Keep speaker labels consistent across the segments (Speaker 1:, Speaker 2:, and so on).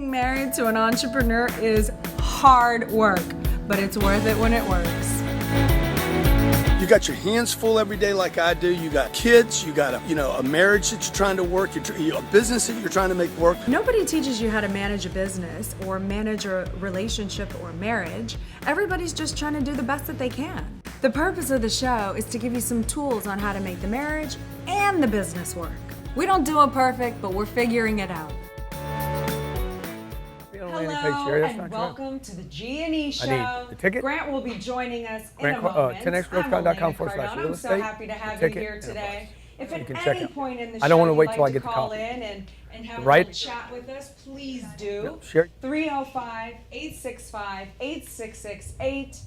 Speaker 1: Being married to an entrepreneur is hard work, but it's worth it when it works.
Speaker 2: You got your hands full every day like I do. You got kids, you got a marriage that you're trying to work, a business that you're trying to make work.
Speaker 1: Nobody teaches you how to manage a business or manage a relationship or marriage. Everybody's just trying to do the best that they can. The purpose of the show is to give you some tools on how to make the marriage and the business work. We don't do it perfect, but we're figuring it out.
Speaker 3: Hello and welcome to the G&E Show.
Speaker 4: I need the ticket.
Speaker 3: Grant will be joining us in a moment.
Speaker 4: 10xgrowthcom.com/real
Speaker 3: I'm so
Speaker 4: estate.
Speaker 3: happy to have you here today. If at any point in the show
Speaker 4: I don't want to wait
Speaker 3: you'd
Speaker 4: till I
Speaker 3: like
Speaker 4: get
Speaker 3: to
Speaker 4: the
Speaker 3: call
Speaker 4: copy.
Speaker 3: in and have a
Speaker 4: Right.
Speaker 3: little chat with us, please do.
Speaker 4: Sure.
Speaker 3: 305-865-8668.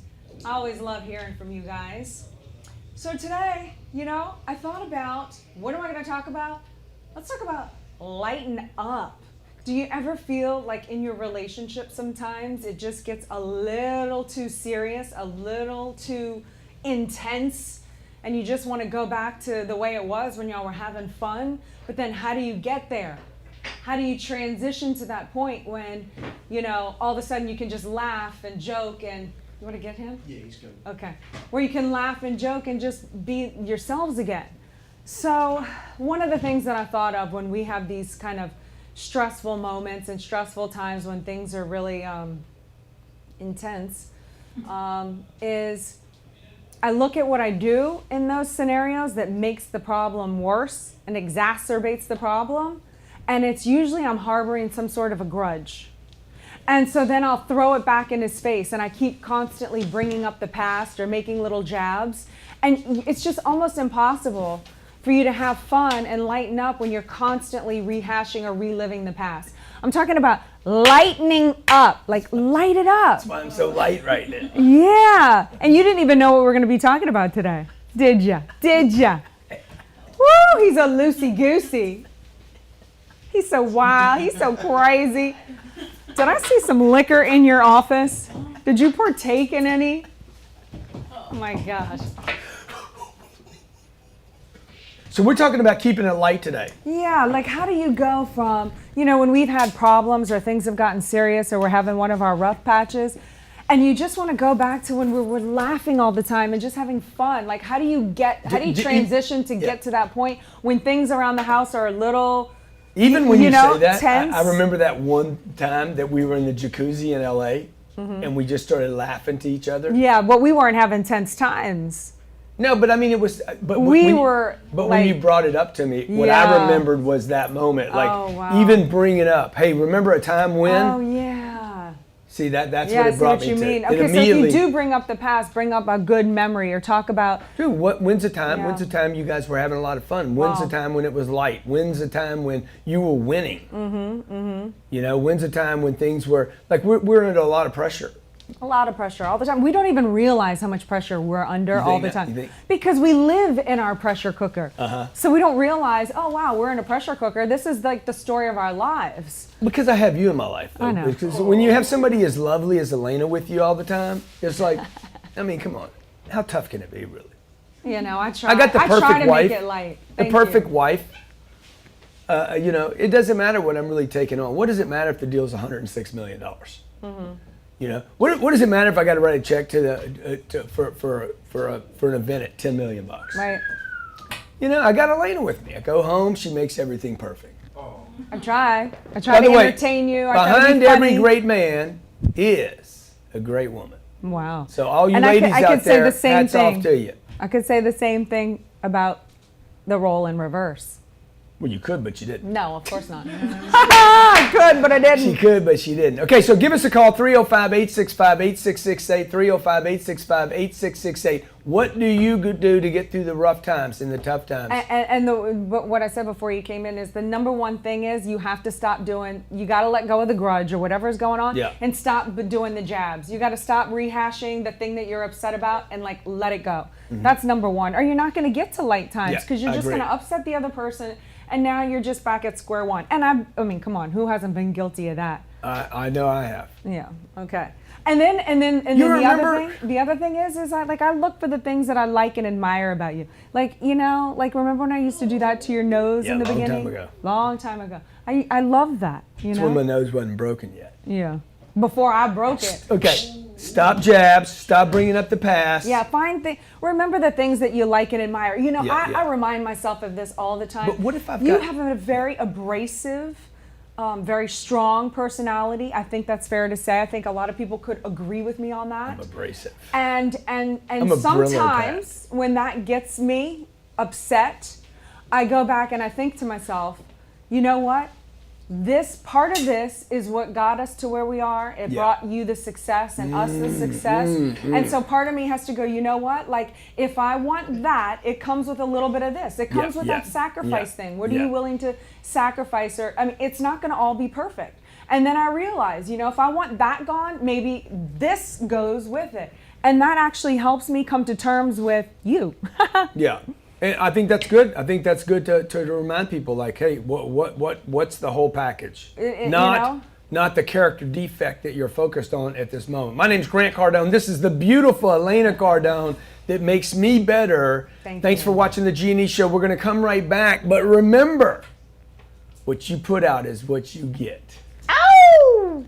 Speaker 3: I always love hearing from you guys. So today, I thought about, what am I going to talk about? Let's talk about lighten up. Do you ever feel like in your relationship sometimes it just gets a little too serious, a little too intense, and you just want to go back to the way it was when y'all were having fun? But then how do you get there? How do you transition to that point when, all of a sudden you can just laugh and joke and, you want to get him?
Speaker 2: Yeah, he's good.
Speaker 3: Okay. Where you can laugh and joke and just be yourselves again. So one of the things that I thought of when we have these kind of stressful moments and stressful times when things are really intense is I look at what I do in those scenarios that makes the problem worse and exacerbates the problem, and it's usually I'm harboring some sort of a grudge. And so then I'll throw it back in his face, and I keep constantly bringing up the past or making little jabs, and it's just almost impossible for you to have fun and lighten up when you're constantly rehashing or reliving the past. I'm talking about lightening up, like light it up.
Speaker 4: That's why I'm so light right now.
Speaker 3: Yeah, and you didn't even know what we're gonna be talking about today, did ya? Did ya? Woo, he's a loosey-goosey. He's so wild, he's so crazy. Did I see some liquor in your office? Did you partake in any? Oh my gosh.
Speaker 4: So we're talking about keeping it light today.
Speaker 3: Yeah, like how do you go from, when we've had problems or things have gotten serious or we're having one of our rough patches, and you just want to go back to when we're laughing all the time and just having fun. Like how do you transition to get to that point when things around the house are a little,
Speaker 4: Even when you say that,
Speaker 3: tense?
Speaker 4: I remember that one time that we were in the jacuzzi in LA and we just started laughing to each other.
Speaker 3: Yeah, but we weren't having tense times.
Speaker 4: No, but I mean, it was. But
Speaker 3: when
Speaker 4: you brought it up to me, what I remembered was that moment. Like, even bring it up. Hey, remember a time when?
Speaker 3: Oh, yeah.
Speaker 4: See, that's what it brought me to.
Speaker 3: I see what you mean. Okay, so if you do bring up the past, bring up a good memory or talk about.
Speaker 4: Dude, when's the time? Yeah. When's the time you guys were having a lot of fun? When's the time when it was light? When's the time when you were winning? When's the time when things were, like, we're under a lot of pressure.
Speaker 3: A lot of pressure all the time. We don't even realize how much pressure we're under all the time. Because we live in our pressure cooker. So we don't realize, oh wow, we're in a pressure cooker. This is like the story of our lives.
Speaker 4: Because I have you in my life. Though.
Speaker 3: I know.
Speaker 4: Because when you have somebody as lovely as Elena with you all the time, it's like, I mean, come on. How tough can it be, really?
Speaker 3: I try.
Speaker 4: I got the perfect
Speaker 3: try to
Speaker 4: wife.
Speaker 3: Make it light.
Speaker 4: The perfect wife. It doesn't matter what I'm really taking on. What does it matter if the deal's $106 million? What does it matter if I got to write a check for an event at $10 million?
Speaker 3: Right.
Speaker 4: I got Elena with me. I go home, she makes everything perfect.
Speaker 3: I try to entertain you.
Speaker 4: Behind every great man is a great woman.
Speaker 3: Wow.
Speaker 4: So all you ladies out there, hats off to you.
Speaker 3: I could say the same thing about the role in reverse.
Speaker 4: Well, you could, but you didn't.
Speaker 3: No, of course not. I could, but I didn't.
Speaker 4: She could, but she didn't. Okay, so give us a call, 305-865-8668, 305-865-8668. What do you do to get through the rough times and the tough times?
Speaker 3: But what I said before you came in is the number one thing is you have to stop doing, you got to let go of the grudge or whatever is going on and stop doing the jabs. You got to stop rehashing the thing that you're upset about and let it go. That's number one. Or you're not going to get to light times because you're just going to upset the other person. And now you're just back at square one. And I mean, come on, who hasn't been guilty of that?
Speaker 4: I know I have.
Speaker 3: Yeah. Okay. And then the other thing is I look for the things that I like and admire about you. Like, remember when I used to do that to your nose in the beginning? Long time ago. I love that.
Speaker 4: That's when my nose wasn't broken yet.
Speaker 3: Yeah. Before I broke it.
Speaker 4: Okay. Stop jabs. Stop bringing up the past.
Speaker 3: Yeah. Remember the things that you like and admire. I remind myself of this all the time.
Speaker 4: But what if
Speaker 3: you have a very abrasive, very strong personality. I think that's fair to say. I think a lot of people could agree with me on that.
Speaker 4: I'm abrasive.
Speaker 3: And sometimes when that gets me upset, I go back and I think to myself, you know what? This part of this is what got us to where we are. It brought you the success and us the success. And so part of me has to go, you know what? Like, if I want that, it comes with a little bit of this. It comes with that sacrifice thing. What are you willing to sacrifice? It's not going to all be perfect. And then I realize, if I want that gone, maybe this goes with it. And that actually helps me come to terms with you.
Speaker 4: Yeah. And I think that's good. I think that's good to remind people, like, hey, what's the whole package? Not the character defect that you're focused on at this moment. My name's Grant Cardone. This is the beautiful Elena Cardone that makes me better. Thanks for watching the G&E Show. We're going to come right back. But remember, what you put out is what you get.
Speaker 3: Ow!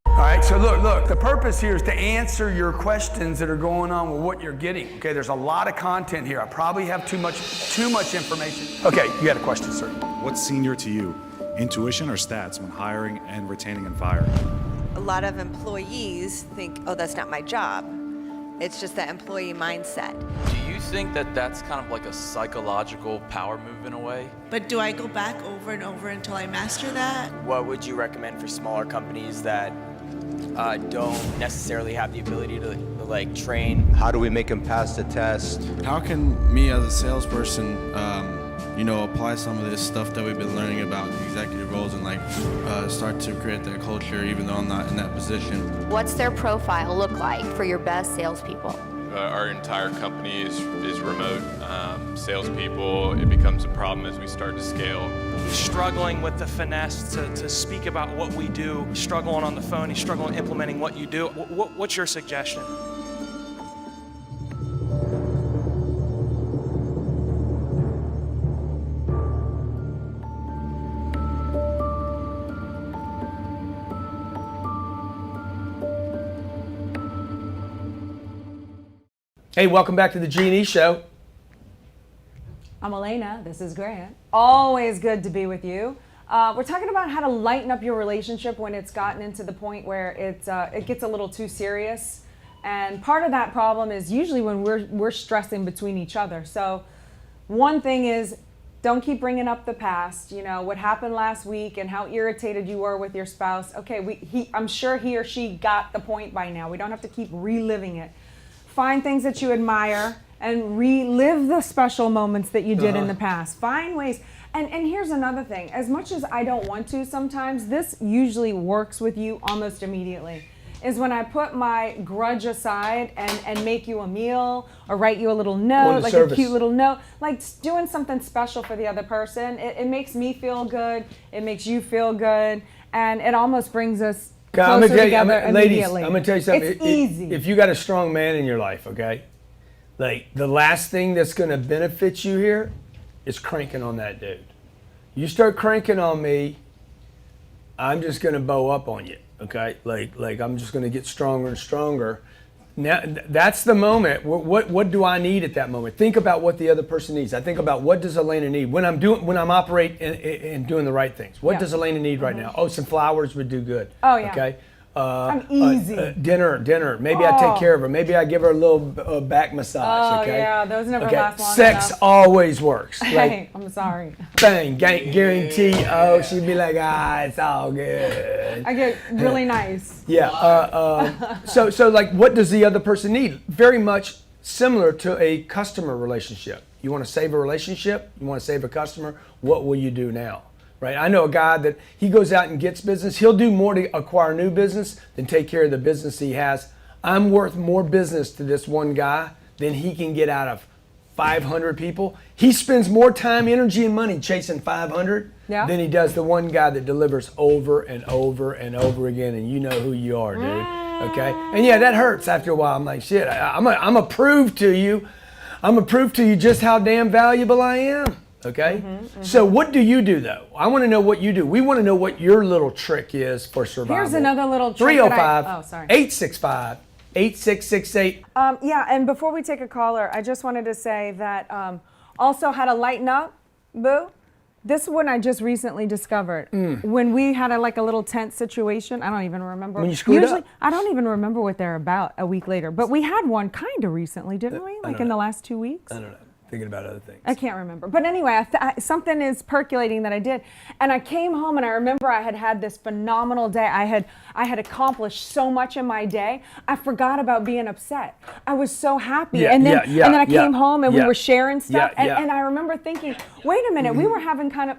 Speaker 4: All right, so look, the purpose here is to answer your questions that are going on with what you're getting. Okay, there's a lot of content here. I probably have too much information. Okay, you got a question, sir.
Speaker 5: What's senior to you, intuition or stats when hiring and retaining and firing?
Speaker 6: A lot of employees think, oh, that's not my job. It's just that employee mindset.
Speaker 7: Do you think that that's kind of like a psychological power move in a way?
Speaker 8: But do I go back over and over until I master that?
Speaker 9: What would you recommend for smaller companies that don't necessarily have the ability to train?
Speaker 10: How do we make them pass the test?
Speaker 11: How can me as a salesperson, apply some of this stuff that we've been learning about executive roles and start to create that culture even though I'm not in that position?
Speaker 12: What's their profile look like for your best salespeople?
Speaker 13: Our entire company is remote. Salespeople, it becomes a problem as we start to scale.
Speaker 14: He's struggling with the finesse to speak about what we do. He's struggling on the phone. He's struggling implementing what you do. What's your suggestion?
Speaker 4: Hey, welcome back to the G&E Show.
Speaker 3: I'm Elena. This is Grant. Always good to be with you. We're talking about how to lighten up your relationship when it's gotten into the point where it gets a little too serious. And part of that problem is usually when we're stressing between each other. So one thing is, don't keep bringing up the past. What happened last week and how irritated you were with your spouse. Okay, I'm sure he or she got the point by now. We don't have to keep reliving it. Find things that you admire and relive the special moments that you did in the past. Find ways. And here's another thing. As much as I don't want to sometimes, this usually works with you almost immediately, is when I put my grudge aside and make you a meal or write you a little note, like a cute little note, like doing something special for the other person. It makes me feel good. It makes you feel good. And it almost brings us closer together immediately.
Speaker 4: Ladies, I'm gonna tell you something.
Speaker 3: It's easy.
Speaker 4: If you got a strong man in your life, okay, like the last thing that's gonna benefit you here is cranking on that dude. You start cranking on me, I'm just gonna bow up on you, okay? Like I'm just gonna get stronger and stronger. Now that's the moment. What do I need at that moment? Think about what the other person needs. I think about what does Elena need when I'm operating and doing the right things. What does Elena need right now? Oh, some flowers would do good.
Speaker 3: Oh yeah.
Speaker 4: Okay.
Speaker 3: I'm easy.
Speaker 4: Dinner. Maybe I take care of her. Maybe I give her a little back massage.
Speaker 3: Oh
Speaker 4: okay?
Speaker 3: yeah, those never last long
Speaker 4: Sex
Speaker 3: enough.
Speaker 4: always works.
Speaker 3: Hey, I'm sorry.
Speaker 4: Bang, guarantee. Oh, she'd be like, it's all good.
Speaker 3: I get really nice.
Speaker 4: Yeah. So like, what does the other person need? Very much similar to a customer relationship. You want to save a relationship? You want to save a customer? What will you do now? Right? I know a guy that he goes out and gets business. He'll do more to acquire new business than take care of the business he has. I'm worth more business to this one guy than he can get out of 500 people, he spends more time, energy, and money chasing 500
Speaker 3: Yeah.
Speaker 4: than he does the one guy that delivers over and over and over again, and you know who you are, dude. Okay? And yeah, that hurts after a while. I'm like, shit, I'm a prove to you. I'm gonna prove to you just how damn valuable I am. Okay? So what do you do though? I want to know what you do. We want to know what your little trick is for survival.
Speaker 3: Here's another little trick.
Speaker 4: 305-865-8668.
Speaker 3: Yeah, and before we take a caller, I just wanted to say that also how to lighten up, boo. This one I just recently discovered. When we had a little tense situation, I don't even remember.
Speaker 4: When you screwed up?
Speaker 3: I don't even remember what they're about a week later. But we had one kind of recently, didn't we? Like in the last 2 weeks?
Speaker 4: I don't know. Thinking about other things.
Speaker 3: I can't remember. But anyway, something is percolating that I did. And I came home and I remember I had this phenomenal day. I had accomplished so much in my day. I forgot about being upset. I was so happy. And then I came home and we were sharing stuff. And I remember thinking, wait a minute, we were having kind of...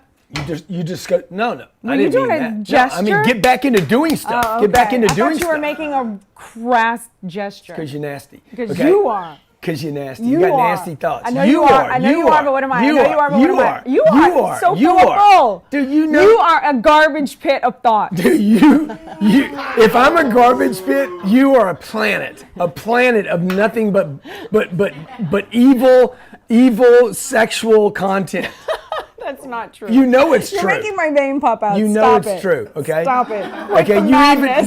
Speaker 4: You just go, no.
Speaker 3: Were you doing a gesture?
Speaker 4: No, I mean, get back into doing stuff.
Speaker 3: Oh,
Speaker 4: Get back into doing
Speaker 3: I thought you were
Speaker 4: stuff.
Speaker 3: making a crass gesture.
Speaker 4: Because you're nasty.
Speaker 3: Because you are.
Speaker 4: Because you're nasty. You got nasty thoughts.
Speaker 3: I know you are. I know you are, but what am I? I know you are, but what am I? You are so full.
Speaker 4: Dude, you know.
Speaker 3: You are a garbage pit of thought.
Speaker 4: Dude, you. If I'm a garbage pit, you are a planet of nothing but evil sexual content.
Speaker 3: That's not true.
Speaker 4: You know it's true.
Speaker 3: You're making my vein pop out.
Speaker 4: You know it's true. Okay.
Speaker 3: Stop it.
Speaker 4: Okay.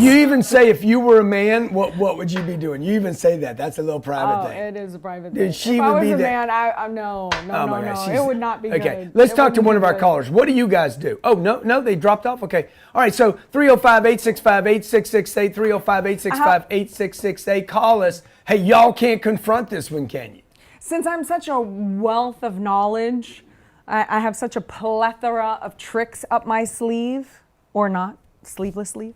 Speaker 4: You even say if you were a man, what would you be doing? You even say that. That's a little private thing.
Speaker 3: It is a private
Speaker 4: Dude,
Speaker 3: thing. If I was a man, no. It would not be good.
Speaker 4: Okay. Let's talk to one of our callers. What do you guys do? Oh no, they dropped off. Okay. All right. So 305-865-8668, 305-865-8668. Call us. Hey, y'all can't confront this one, can you?
Speaker 3: Since I'm such a wealth of knowledge, I have such a plethora of tricks up my sleeve, or not, sleeveless sleeve.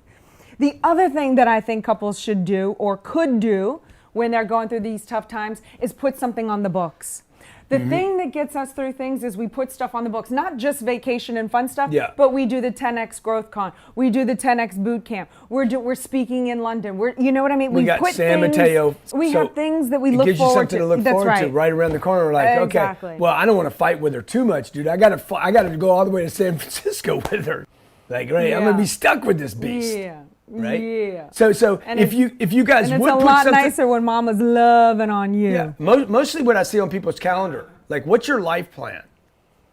Speaker 3: The other thing that I think couples should do or could do when they're going through these tough times is put something on the books. The thing that gets us through things is we put stuff on the books, not just vacation and fun stuff, but we do the 10X Growth Con, we do the 10X Boot Camp, we're speaking in London, you know what I mean?
Speaker 4: We got
Speaker 3: put
Speaker 4: San
Speaker 3: things,
Speaker 4: Mateo.
Speaker 3: We have things that we
Speaker 4: it
Speaker 3: look
Speaker 4: gives you
Speaker 3: forward
Speaker 4: something
Speaker 3: to.
Speaker 4: to look forward to right around the corner. We're like,
Speaker 3: Exactly.
Speaker 4: okay, well, I don't want to fight with her too much, dude. I got to go all the way to San Francisco with her. Like, right, I'm gonna be stuck with this beast. Right?
Speaker 3: Yeah.
Speaker 4: So if you guys
Speaker 3: and
Speaker 4: would
Speaker 3: it's a
Speaker 4: put
Speaker 3: lot
Speaker 4: something,
Speaker 3: nicer when mama's loving on you.
Speaker 4: Yeah. Mostly what I see on people's calendar, like, what's your life plan?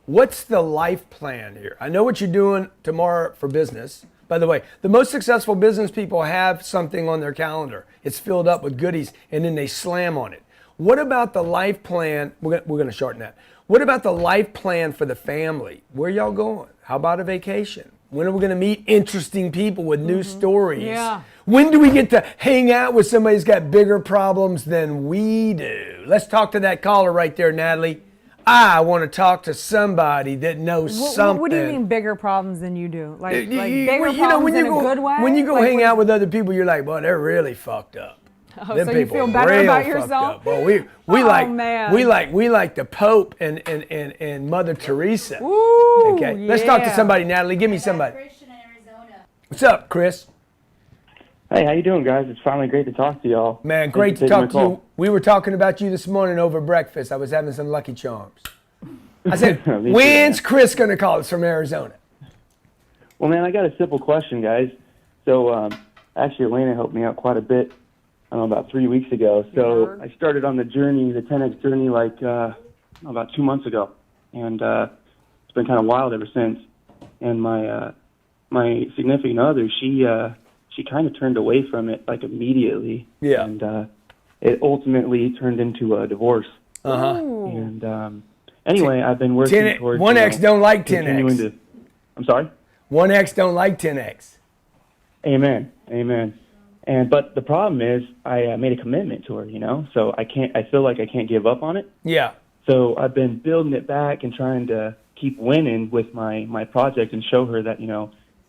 Speaker 4: What's the life plan here? I know what you're doing tomorrow for business. By the way, the most successful business people have something on their calendar. It's filled up with goodies, and then they slam on it. What about the life plan? We're gonna shorten that. What about the life plan for the family? Where y'all going? How about a vacation? When are we going to meet interesting people with new stories?
Speaker 3: Yeah.
Speaker 4: When do we get to hang out with somebody who's got bigger problems than we do? Let's talk to that caller right there, Natalie. I want to talk to somebody that knows something.
Speaker 3: What do you mean bigger problems than you do? Like bigger
Speaker 4: when
Speaker 3: problems in a good way?
Speaker 4: When you go hang out with other people, you're like, well, they're really fucked up.
Speaker 3: Oh, so you feel better about yourself?
Speaker 4: Well, we like the Pope and Mother Teresa.
Speaker 3: Ooh,
Speaker 4: okay, let's talk to somebody, Natalie. Give me somebody. What's up, Chris?
Speaker 15: Hey, how you doing, guys? It's finally great to talk to y'all.
Speaker 4: Man, great to talk to you. We were talking about you this morning over breakfast. I was having some Lucky Charms. I said, when's Chris going to call us from Arizona?
Speaker 15: Well, man, I got a simple question, guys. So, actually, Elena helped me out quite a bit. About 3 weeks ago. So I started on the journey, the 10X journey, about 2 months ago, and it's been kind of wild ever since. And my significant other, she kind of turned away from it immediately. Yeah. And it ultimately turned into a divorce. And anyway, I've been working towards
Speaker 4: 1X don't like 10X.
Speaker 15: I'm sorry.
Speaker 4: 1X don't like 10X.
Speaker 15: Amen. But the problem is, I made a commitment to her, so I feel like I can't give up on it.
Speaker 4: Yeah.
Speaker 15: So I've been building it back and trying to keep winning with my project and show her that,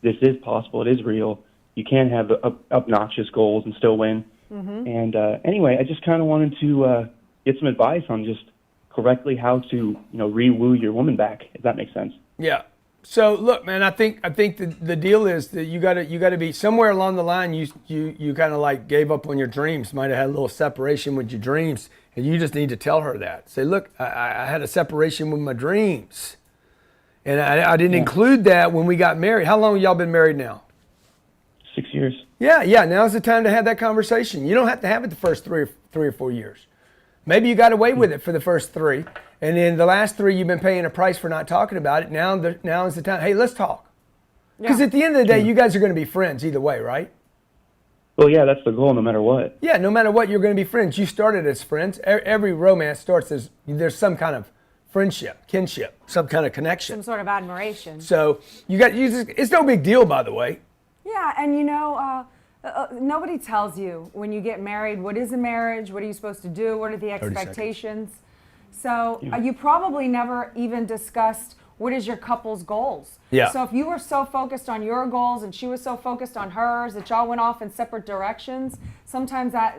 Speaker 15: this is possible, it is real. You can have obnoxious goals and still win. And anyway, I just kind of wanted to get some advice on just correctly how to, re-woo your woman back, if that makes sense.
Speaker 4: Yeah. So look, man, I think the deal is that you gotta be somewhere along the line. You kind of like gave up on your dreams. Might have had a little separation with your dreams, and you just need to tell her that. Say, look, I had a separation with my dreams, and I didn't include that when we got married. How long have y'all been married now?
Speaker 15: 6 years.
Speaker 4: Yeah. Now's the time to have that conversation. You don't have to have it the first three or 4 years. Maybe you got away with it for the first 3. And then the last 3, you've been paying a price for not talking about it. Now is the time. Hey, let's talk. Because at the end of the day, you guys are going to be friends either way, right?
Speaker 15: Well, yeah, that's the goal no matter what.
Speaker 4: Yeah, no matter what, you're going to be friends. You started as friends. Every romance starts as there's some kind of friendship, kinship, some kind of connection.
Speaker 3: Some sort of admiration.
Speaker 4: So it's no big deal, by the way.
Speaker 3: Yeah, and nobody tells you when you get married, what is a marriage? What are you supposed to do? What are the expectations? So you probably never even discussed what is your couple's goals.
Speaker 4: Yeah.
Speaker 3: So if you were so focused on your goals and she was so focused on hers that y'all went off in separate directions, sometimes that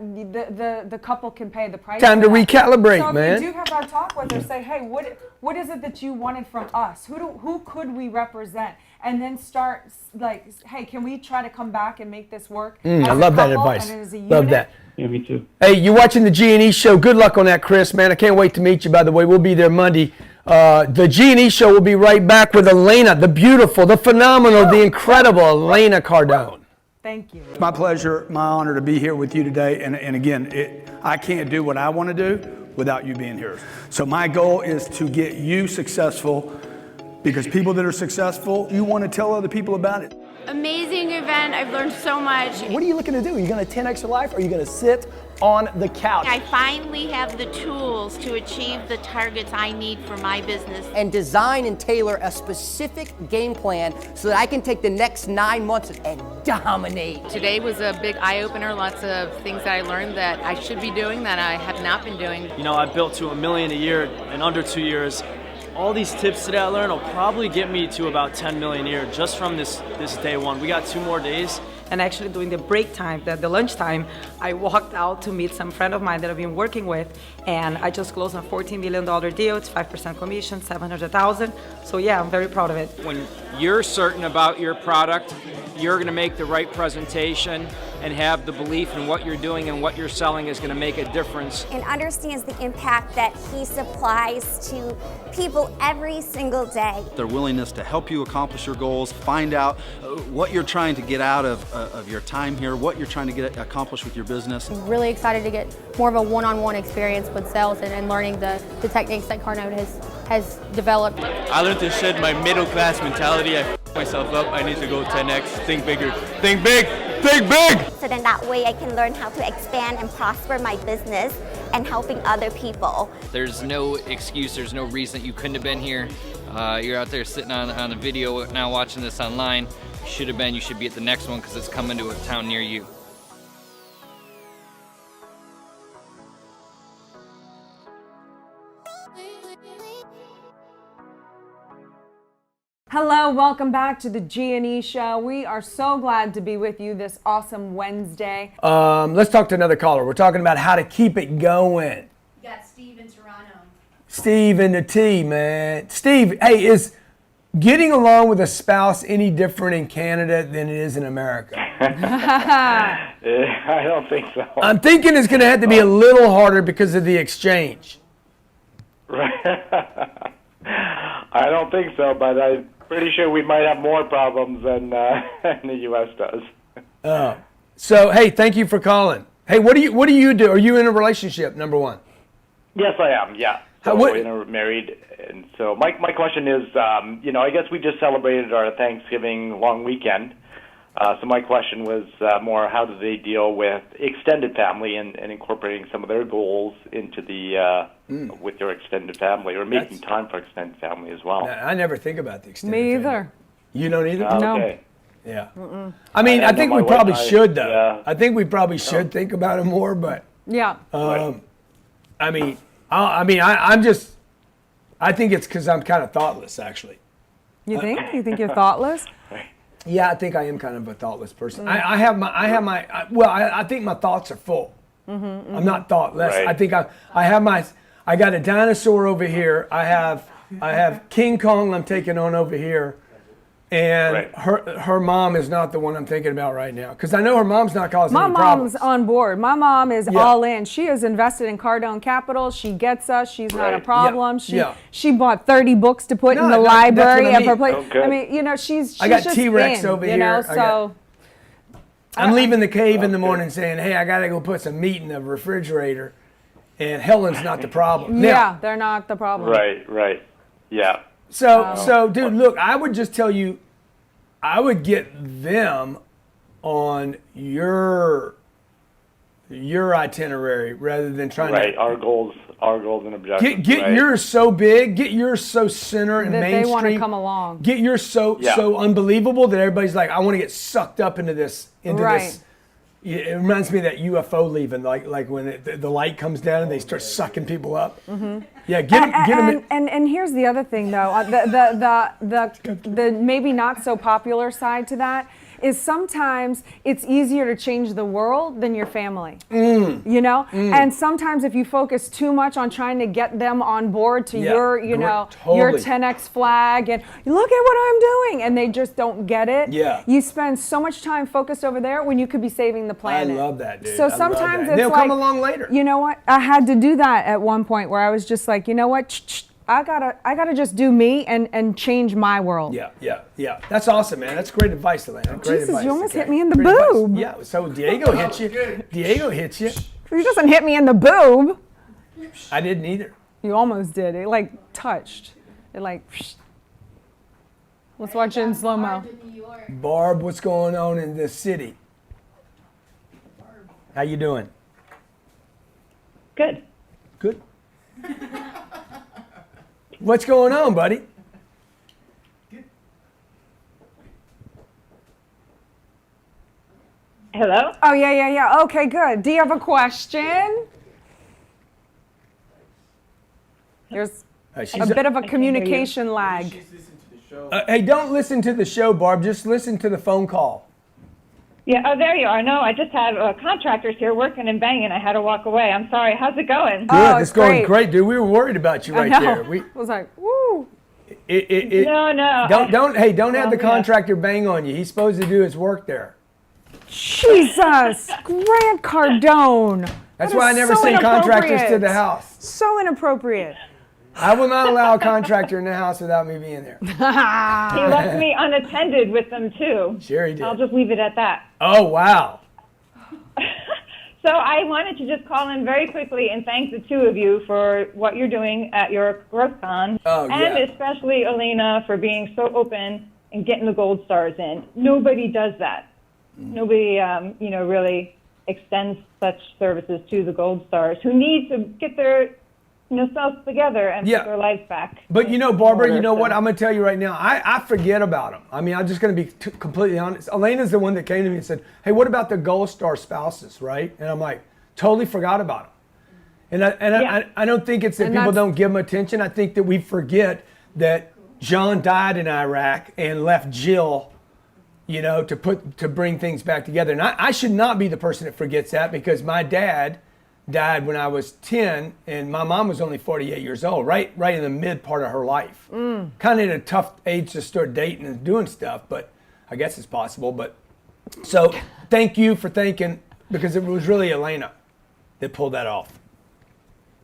Speaker 3: the couple can pay the price.
Speaker 4: Time to recalibrate,
Speaker 3: so
Speaker 4: man.
Speaker 3: if you do have that talk with her, say, hey, what is it that you wanted from us? Who could we represent? And then start like, hey, can we try to come back and make this work?
Speaker 4: I love that advice. Love that.
Speaker 15: Yeah, me too.
Speaker 4: Hey, you're watching the G&E Show. Good luck on that, Chris, man. I can't wait to meet you, by the way. We'll be there Monday. The G&E Show will be right back with Elena, the beautiful, the phenomenal, the incredible Elena Cardone.
Speaker 3: Thank you.
Speaker 2: It's my pleasure, my honor to be here with you today. And again, I can't do what I want to do without you being here. So my goal is to get you successful, because people that are successful, you want to tell other people about it.
Speaker 12: Amazing event. I've learned so much.
Speaker 16: What are you looking to do? Are you going to 10x your life, or are you going to sit on the couch?
Speaker 17: I finally have the tools to achieve the targets I need for my business.
Speaker 16: And design and tailor a specific game plan so that I can take the next 9 months and dominate.
Speaker 18: Today was a big eye-opener. Lots of things that I learned that I should be doing that I have not been doing.
Speaker 19: You know, I built to $1 million a year in under 2 years. All these tips that I learned will probably get me to about 10 million a year just from this day one. We got 2 more days.
Speaker 20: And actually during the break time, the lunch time, I walked out to meet some friend of mine that I've been working with, and I just closed a $14 million deal. It's 5% commission, $700,000. So yeah, I'm very proud of it.
Speaker 21: When you're certain about your product, you're gonna make the right presentation and have the belief in what you're doing and what you're selling is gonna make a difference.
Speaker 22: And understands the impact that he supplies to people every single day.
Speaker 23: Their willingness to help you accomplish your goals, find out what you're trying to get out of your time here, what you're trying to get accomplished with your business.
Speaker 24: I'm really excited to get more of a one-on-one experience with sales and learning the techniques that Cardone has developed.
Speaker 25: I learned to shed my middle-class mentality. I f***ed myself up. I need to go 10x, think bigger, think big, think big!
Speaker 22: So then that way I can learn how to expand and prosper my business and helping other people.
Speaker 26: There's no excuse, there's no reason that you couldn't have been here. You're out there sitting on a video now watching this online. You should have been, you should be at the next one because it's coming to a town near you.
Speaker 3: Hello, welcome back to the G&E Show. We are so glad to be with you this awesome Wednesday.
Speaker 4: Let's talk to another caller. We're talking about how to keep it going.
Speaker 12: You got Steve in Toronto.
Speaker 4: Steve in the T, man. Steve, hey, is getting along with a spouse any different in Canada than it is in America?
Speaker 27: I don't think so.
Speaker 4: I'm thinking it's going to have to be a little harder because of the exchange.
Speaker 27: Right. I don't think so, but I'm pretty sure we might have more problems than the U.S. does.
Speaker 4: Oh, so hey, thank you for calling. Hey, what do you do? Are you in a relationship? Number one.
Speaker 27: Yes, I am. Yeah. So we're married, and so my question is, I guess we just celebrated our Thanksgiving long weekend. So my question was more, how do they deal with extended family and incorporating some of their goals into the with their extended family, or making time for extended family as well?
Speaker 4: I never think about the extended
Speaker 3: Me
Speaker 4: family.
Speaker 3: either.
Speaker 4: You don't either?
Speaker 3: No.
Speaker 27: Okay.
Speaker 4: Yeah.
Speaker 3: Mm-mm.
Speaker 4: I mean, I think we probably should, though.
Speaker 27: Yeah.
Speaker 4: I think we probably should think about it more, but
Speaker 3: Yeah.
Speaker 4: I think it's because I'm kind of thoughtless, actually.
Speaker 3: You think? You think you're thoughtless?
Speaker 4: Yeah, I think I am kind of a thoughtless person.
Speaker 3: Mm.
Speaker 4: I think my thoughts are full.
Speaker 3: Mm-hmm,
Speaker 4: I'm not thoughtless.
Speaker 27: Right.
Speaker 4: I think I got a dinosaur over here. I have King Kong I'm taking on over here. And
Speaker 27: Right.
Speaker 4: her mom is not the one I'm thinking about right now, because I know her mom's not causing
Speaker 3: My
Speaker 4: any problems.
Speaker 3: mom's on board. My mom is
Speaker 4: Yeah.
Speaker 3: all in. She is invested in Cardone Capital. She gets us. She's not a
Speaker 27: Right.
Speaker 3: problem.
Speaker 4: Yeah.
Speaker 3: She bought 30 books to put
Speaker 4: No,
Speaker 3: in the
Speaker 4: that's what I
Speaker 3: library of
Speaker 4: mean.
Speaker 3: her place.
Speaker 27: Okay.
Speaker 3: I mean, you know, she's
Speaker 4: I got
Speaker 3: just
Speaker 4: T-Rex
Speaker 3: in,
Speaker 4: over
Speaker 3: you
Speaker 4: here.
Speaker 3: know,
Speaker 4: I got-
Speaker 3: so
Speaker 4: I'm leaving the cave in the morning saying, hey, I got to go put some meat in the refrigerator. And Helen's not the problem. Now,
Speaker 3: yeah, they're not the problem.
Speaker 27: Right. Yeah.
Speaker 4: So, dude, look, I would just tell you, I would get them on your itinerary rather than trying
Speaker 27: Right.
Speaker 4: to
Speaker 27: Our goals and objectives.
Speaker 4: get
Speaker 27: right.
Speaker 4: yours so big, get yours so center and
Speaker 3: That they
Speaker 4: mainstream.
Speaker 3: want to come along.
Speaker 4: Get yours so unbelievable that everybody's like, I want to get sucked up into this.
Speaker 3: Right.
Speaker 4: It reminds me of that UFO leaving, like when the light comes down and they start sucking people up.
Speaker 3: Mm-hmm.
Speaker 4: Yeah, get them.
Speaker 3: And here's the other thing, though, the maybe not so popular side to that is sometimes it's easier to change the world than your family. You know, and sometimes if you focus too much on trying to get them on board to your, you know, your 10x flag and look at what I'm doing, and they just don't get it.
Speaker 4: Yeah.
Speaker 3: You spend so much time focused over there when you could be saving the planet.
Speaker 4: I love that, dude.
Speaker 3: So
Speaker 4: I love
Speaker 3: sometimes
Speaker 4: that.
Speaker 3: it's
Speaker 4: They'll
Speaker 3: like,
Speaker 4: come along later.
Speaker 3: You know what? I had to do that at one point where I was just like, you know what? I gotta just do me and change my world.
Speaker 4: Yeah. That's awesome, man. That's great advice, Elena. Great
Speaker 3: Jesus,
Speaker 4: advice.
Speaker 3: you almost
Speaker 4: okay.
Speaker 3: hit me in the
Speaker 4: Great advice.
Speaker 3: boob.
Speaker 4: Yeah. So Diego hit you. Diego hit you.
Speaker 3: He doesn't hit me in the boob.
Speaker 4: I didn't either.
Speaker 3: You almost did. It like touched. It like. Let's watch it in slow mo.
Speaker 4: Barb, what's going on in this city? How you doing?
Speaker 1: Good.
Speaker 4: Good. What's going on, buddy?
Speaker 1: Hello?
Speaker 3: Oh, yeah. Okay, good. Do you have a question? There's a bit of a communication lag.
Speaker 4: Hey, don't listen to the show, Barb. Just listen to the phone call.
Speaker 1: Yeah, oh, there you are. No, I just had contractors here working and banging. I had to walk away. I'm sorry. How's it going?
Speaker 4: Good. It's going great, dude. We were worried about you right there.
Speaker 3: I was like, woo.
Speaker 1: No.
Speaker 4: Don't have the contractor bang on you. He's supposed to do his work there.
Speaker 3: Jesus, Grant Cardone.
Speaker 4: That's
Speaker 3: That
Speaker 4: why I
Speaker 3: is
Speaker 4: never
Speaker 3: so
Speaker 4: send contractors to the
Speaker 3: inappropriate.
Speaker 4: house.
Speaker 3: So inappropriate.
Speaker 4: I will not allow a contractor in the house without me being there.
Speaker 1: He left me unattended with them, too.
Speaker 4: Sure he did.
Speaker 1: I'll just leave it at that.
Speaker 4: Oh, wow.
Speaker 1: So I wanted to just call in very quickly and thank the two of you for what you're doing at your GrowthCon.
Speaker 4: Oh,
Speaker 1: and
Speaker 4: yeah.
Speaker 1: especially Elena for being so open and getting the gold stars in. Nobody does that. Nobody, really extends such services to the gold stars who need to get their selves together and put their lives back.
Speaker 4: But Barbara, you know what? I'm going to tell you right now. I forget about them. I mean, I'm just going to be completely honest. Elena's the one that came to me and said, hey, what about the gold star spouses, right? And I'm like, totally forgot about them. And I don't think it's that people don't give them attention. I think that we forget that John died in Iraq and left Jill, to bring things back together. And I should not be the person that forgets that, because my dad died when I was 10 and my mom was only 48 years old, right in the mid part of her life. Kind of at a tough age to start dating and doing stuff, but I guess it's possible. But so thank you for thinking, because it was really Elena that pulled that off.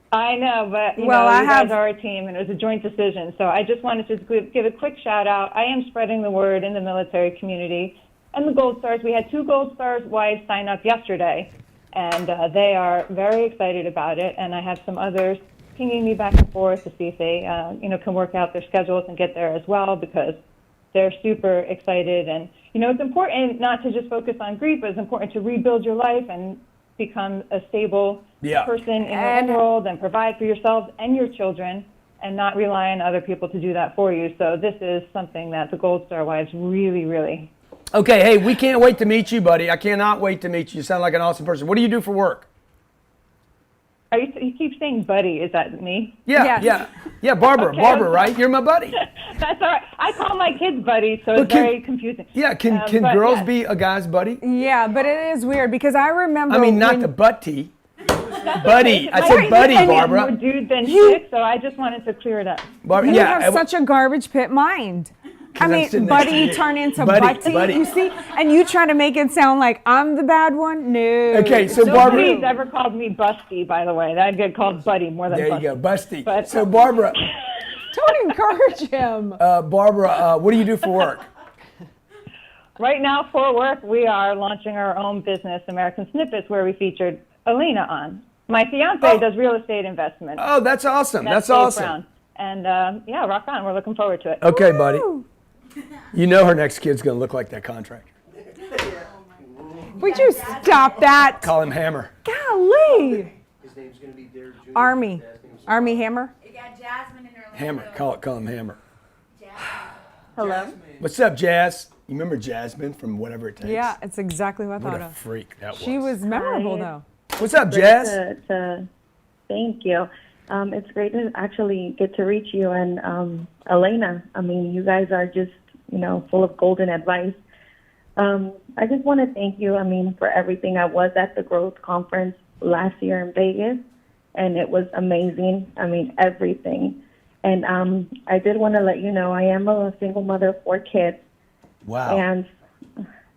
Speaker 1: I know, but you guys are a team, and it was a joint decision. So I just wanted to give a quick shout out. I am spreading the word in the military community and the Gold Stars. We had 2 Gold Stars wives sign up yesterday, and they are very excited about it. And I have some others pinging me back and forth to see if they, can work out their schedules and get there as well, because they're super excited. And it's important not to just focus on grief, but it's important to rebuild your life and become a stable person in your own world and provide for yourselves and your children, and not rely on other people to do that for you. So this is something that the Gold Star wives really, really.
Speaker 4: Okay, hey, we can't wait to meet you, buddy. I cannot wait to meet you. You sound like an awesome person. What do you do for work?
Speaker 1: You keep saying buddy. Is that me?
Speaker 4: Yeah, Barbara,
Speaker 1: Okay.
Speaker 4: Barbara, right? You're my buddy.
Speaker 1: That's all right. I call my kids buddies, so it's very confusing.
Speaker 4: Yeah, can
Speaker 1: but
Speaker 4: girls
Speaker 1: yes.
Speaker 4: be a guy's buddy?
Speaker 3: Yeah, but it is weird because I remember.
Speaker 4: I mean, not the butt-tea. Buddy. I said buddy, Barbara.
Speaker 1: More dude than chick, so I just wanted to clear it up.
Speaker 3: You have such a garbage pit mind. I mean, Buddy turned into Butty. You see, and you try to make it sound like I'm the bad one. No.
Speaker 4: Okay, so Barbara.
Speaker 1: Nobody's ever called me Busty, by the way. I'd get called Buddy more than
Speaker 4: There
Speaker 1: Busty.
Speaker 4: you go, Busty.
Speaker 1: But,
Speaker 4: So Barbara.
Speaker 3: Don't encourage him.
Speaker 4: Barbara, what do you do for work?
Speaker 1: Right now, for work, we are launching our own business, American Snippets, where we featured Elena on. My fiance does real estate investment.
Speaker 4: Oh, that's awesome. That's
Speaker 1: Dave
Speaker 4: awesome.
Speaker 1: Brown. And yeah, rock on. We're looking forward to it.
Speaker 4: Okay, buddy. You know her next kid's going to look like that contractor.
Speaker 3: Would you stop that?
Speaker 4: Call him Hammer.
Speaker 3: Golly.
Speaker 5: His name's going to be Derek Jr.
Speaker 3: Army Hammer.
Speaker 12: It got Jasmine in her.
Speaker 4: Hammer. Call him Hammer.
Speaker 1: Hello.
Speaker 4: What's up, Jazz? You remember Jasmine from Whatever It Takes?
Speaker 3: Yeah, it's exactly what I
Speaker 4: What
Speaker 3: thought
Speaker 4: a
Speaker 3: of.
Speaker 4: freak that was.
Speaker 3: She was memorable, though.
Speaker 4: What's up,
Speaker 6: Great
Speaker 4: Jazz?
Speaker 6: Thank you. It's great to actually get to reach you and Elena. I mean, you guys are just, full of golden advice. I just want to thank you, for everything. I was at the Growth Conference last year in Vegas, and it was amazing. Everything. And I did want to let you know I am a single mother of 4 kids.
Speaker 4: Wow.
Speaker 6: And,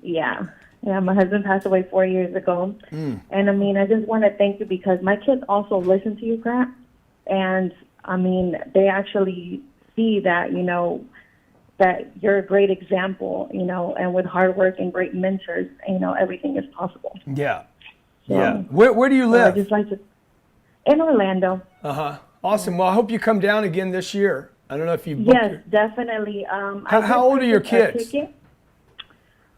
Speaker 6: yeah, my husband passed away 4 years ago. And, I just want to thank you because my kids also listen to you, Grant. And, they actually see that, that you're a great example, and with hard work and great mentors, everything is possible.
Speaker 4: Yeah.
Speaker 6: So,
Speaker 4: yeah. Where do you live?
Speaker 6: I just like to, in Orlando.
Speaker 4: Uh-huh. Awesome. Well, I hope you come down again this year. I don't know if you booked
Speaker 6: Yes, definitely.
Speaker 4: How old are your kids?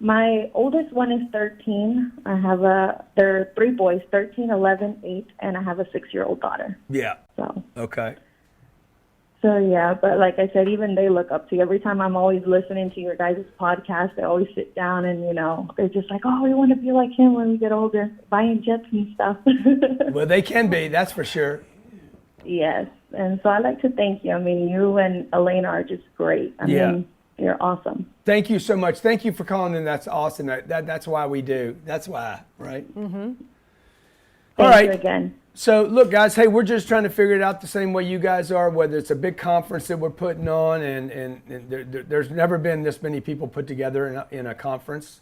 Speaker 6: My oldest one is 13. There are 3 boys, 13, 11, 8, and I have a 6-year-old daughter.
Speaker 4: Yeah.
Speaker 6: So.
Speaker 4: Okay.
Speaker 6: So, yeah, but like I said, even they look up to you. Every time I'm always listening to your guys' podcast, they always sit down and, they're just like, oh, we want to be like him when we get older, buying jets and stuff.
Speaker 4: Well, they can be, that's for sure.
Speaker 6: Yes. And so I'd like to thank you. You and Elena are just great. I mean, you're awesome.
Speaker 4: Thank you so much. Thank you for calling in. That's awesome. That's why we do. That's why, right?
Speaker 6: Mm-hmm.
Speaker 4: All right.
Speaker 6: Thank you again.
Speaker 4: So look, guys, hey, we're just trying to figure it out the same way you guys are, whether it's a big conference that we're putting on, and there's never been this many people put together in a conference.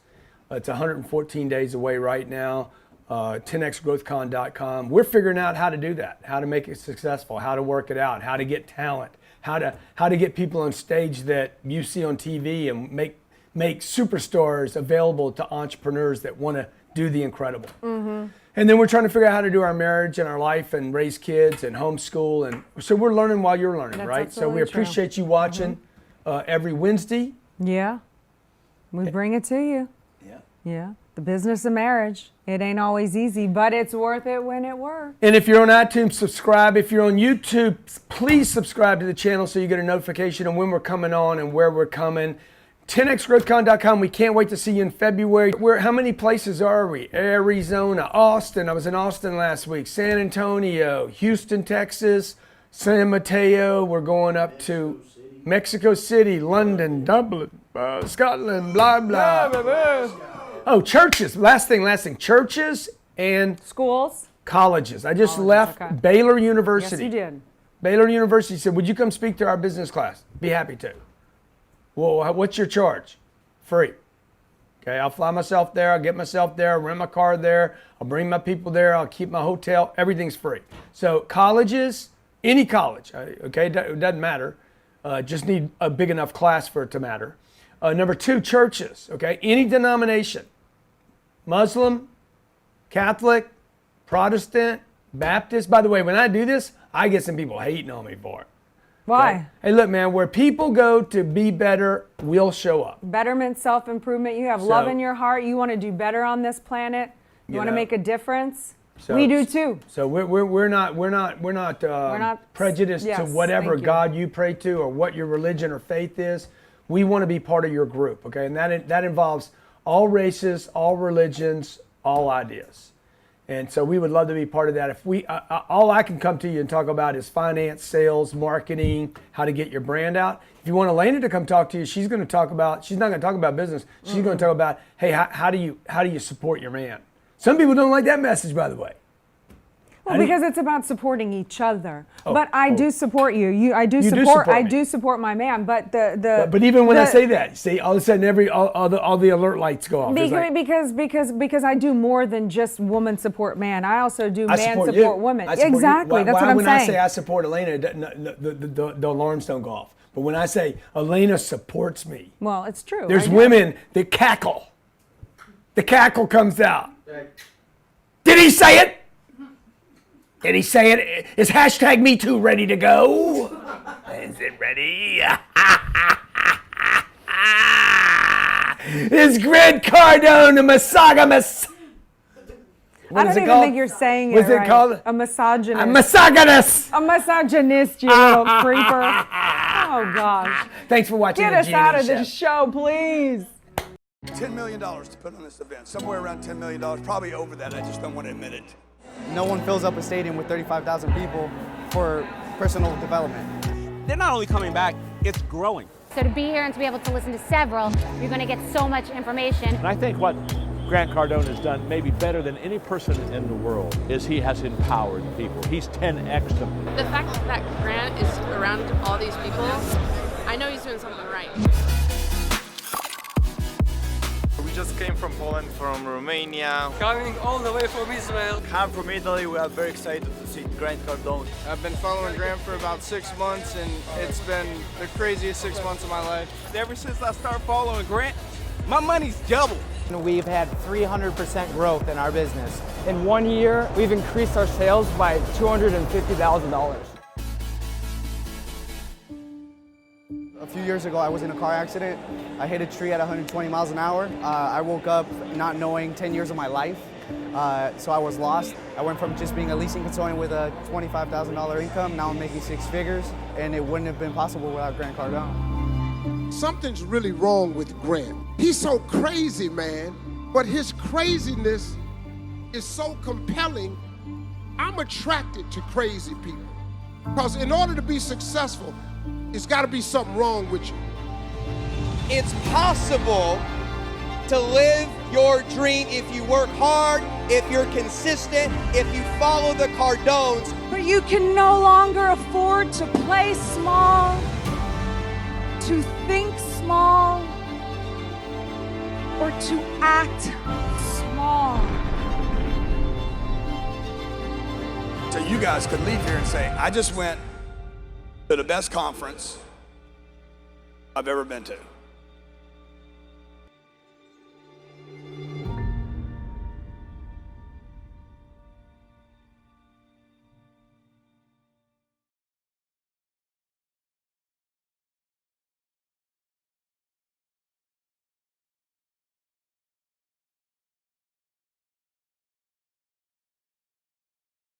Speaker 4: It's 114 days away right now. 10xgrowthcon.com. We're figuring out how to do that, how to make it successful, how to work it out, how to get talent, how to get people on stage that you see on TV and make superstars available to entrepreneurs that want to do the incredible. Mm-hmm. And then we're trying to figure out how to do our marriage and our life and raise kids and homeschool. And so we're learning while you're learning, right? So we appreciate you watching every Wednesday.
Speaker 3: Yeah. We bring it to you. Yeah. The business of marriage. It ain't always easy, but it's worth it when it works.
Speaker 4: And if you're on iTunes, subscribe. If you're on YouTube, please subscribe to the channel so you get a notification on when we're coming on and where we're coming. 10xgrowthcon.com. We can't wait to see you in February. How many places are we? Arizona, Austin. I was in Austin last week. San Antonio, Houston, Texas, San Mateo. We're going up to Mexico City, London, Dublin, Scotland, blah, blah. Oh, churches. Last thing. Churches and
Speaker 3: schools,
Speaker 4: colleges. I just left Baylor University.
Speaker 3: Yes, you did.
Speaker 4: Baylor University said, would you come speak to our business class? Be happy to. Well, what's your charge? Free. Okay, I'll fly myself there. I'll get myself there. I'll rent my car there. I'll bring my people there. I'll keep my hotel. Everything's free. So colleges, any college, okay, it doesn't matter. Just need a big enough class for it to matter. Number 2, churches, okay, any denomination. Muslim, Catholic, Protestant, Baptist. By the way, when I do this, I get some people hating on me for it.
Speaker 3: Why?
Speaker 4: Okay? Hey, look, man, where people go to be better, we'll show up.
Speaker 3: Betterment, self-improvement. You have love in your heart. You want to do better on this planet. You want to make a difference. We do too.
Speaker 4: So we're not prejudiced to whatever God you pray to or what your religion or faith is. We want to be part of your group, okay? And that involves all races, all religions, all ideas. And so we would love to be part of that. If all I can come to you and talk about is finance, sales, marketing, how to get your brand out. If you want Elena to come talk to you, she's not going to talk about business. She's going to talk about, hey, how do you support your man? Some people don't like that message, by the way.
Speaker 3: Well, because it's about supporting each other. But I do support you. I do support my man. But
Speaker 4: But even when I say that, see, all of a sudden all the alert lights go off.
Speaker 3: Because I do more than just woman support man. I also do man support woman.
Speaker 4: Exactly.
Speaker 3: That's what I'm saying.
Speaker 4: When I say I support Elena, the alarms don't go off. But when I say Elena supports me,
Speaker 3: well, it's true.
Speaker 4: There's women that cackle. The cackle comes out. Did he say it? Did he say it? Is hashtag Me Too ready to go? Is it ready? Is Grant Cardone a misogynist?
Speaker 3: I don't even think you're saying it right.
Speaker 4: What's it called?
Speaker 3: A misogynist.
Speaker 4: A misogynist.
Speaker 3: A misogynist, you little creeper. Oh, gosh.
Speaker 4: Thanks for watching
Speaker 3: Get
Speaker 4: the
Speaker 3: us
Speaker 4: G&E
Speaker 3: out of
Speaker 4: Show.
Speaker 3: this show, please.
Speaker 2: $10 million to put on this event. Somewhere around $10 million. Probably over that. I just don't want to admit it.
Speaker 7: No one fills up a stadium with 35,000 people for personal development.
Speaker 8: They're not only coming back, it's growing.
Speaker 9: So to be here and to be able to listen to several, you're going to get so much information.
Speaker 10: And I think what Grant Cardone has done maybe better than any person in the world is he has empowered people. He's 10x'd them.
Speaker 18: The fact that Grant is around all these people, I know he's doing something right.
Speaker 11: We just came from Poland, from Romania.
Speaker 13: Coming all the way from Israel.
Speaker 11: I'm from Italy. We are very excited to see Grant Cardone.
Speaker 14: I've been following Grant for about 6 months, and it's been the craziest 6 months of my life.
Speaker 11: Ever since I started following Grant, my money's doubled.
Speaker 7: We've had 300% growth in our business. In 1 year, we've increased our sales by $250,000. A few years ago, I was in a car accident. I hit a tree at 120 miles an hour. I woke up not knowing 10 years of my life, so I was lost. I went from just being a leasing consultant with a $25,000 income, now I'm making 6 figures, and it wouldn't have been possible without Grant Cardone.
Speaker 28: Something's really wrong with Grant. He's so crazy, man, but his craziness is so compelling. I'm attracted to crazy people, because in order to be successful, it's got to be something wrong with you.
Speaker 16: It's possible to live your dream if you work hard, if you're consistent, if you follow the Cardones.
Speaker 3: But you can no longer afford to play small, to think small, or to act small.
Speaker 2: So you guys could leave here and say, I just went to the best conference I've ever been to.